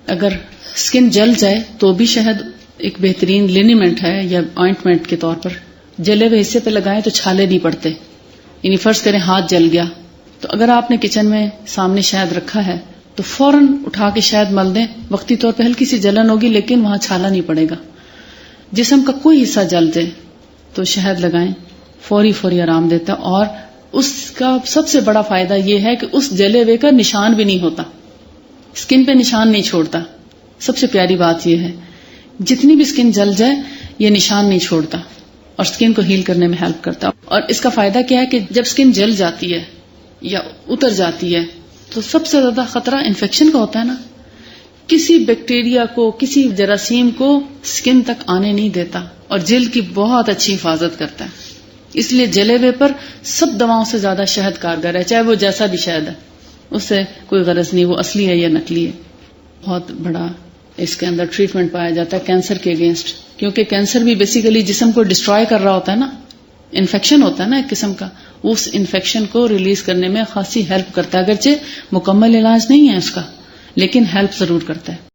اگر اسکن جل جائے تو بھی شہد ایک بہترین لینیمنٹ ہے یا آئنٹمنٹ کے طور پر. جلے ہوئے حصے پہ لگائیں تو چھالے نہیں پڑتے. یعنی فرض کریں ہاتھ جل گیا تو اگر آپ نے کچن میں سامنے شہد رکھا ہے تو فوراً اٹھا کے شہد مل دیں. وقتی طور پہ ہلکی سی جلن ہوگی لیکن وہاں چھالا نہیں پڑے گا. جسم کا کوئی حصہ جل جائے تو شہد لگائیں, فوری آرام دیتا ہے. اور اس کا سب سے بڑا فائدہ یہ ہے کہ اس جلے ہوئے کا نشان بھی نہیں ہوتا, اسکن پہ نشان نہیں چھوڑتا. سب سے پیاری بات یہ ہے جتنی بھی اسکن جل جائے یہ نشان نہیں چھوڑتا اور اسکن کو ہیل کرنے میں ہیلپ کرتا. اور اس کا فائدہ کیا ہے کہ جب اسکن جل جاتی ہے یا اتر جاتی ہے تو سب سے زیادہ خطرہ انفیکشن کا ہوتا ہے نا. کسی بیکٹیریا کو, کسی جراثیم کو اسکن تک آنے نہیں دیتا اور جلد کی بہت اچھی حفاظت کرتا ہے. اس لیے جلے ہوئے پر سب دواؤں سے زیادہ شہد کارگر ہے, چاہے وہ جیسا بھی شہد ہے, اس سے کوئی غرض نہیں وہ اصلی ہے یا نکلی ہے. بہت بڑا اس کے اندر ٹریٹمنٹ پایا جاتا ہے کینسر کے اگینسٹ, کیونکہ کینسر بھی بیسیکلی جسم کو ڈسٹرائے کر رہا ہوتا ہے نا, انفیکشن ہوتا ہے نا ایک قسم کا, اس انفیکشن کو ریلیز کرنے میں خاصی ہیلپ کرتا ہے. اگرچہ مکمل علاج نہیں ہے اس کا لیکن ہیلپ ضرور کرتا ہے.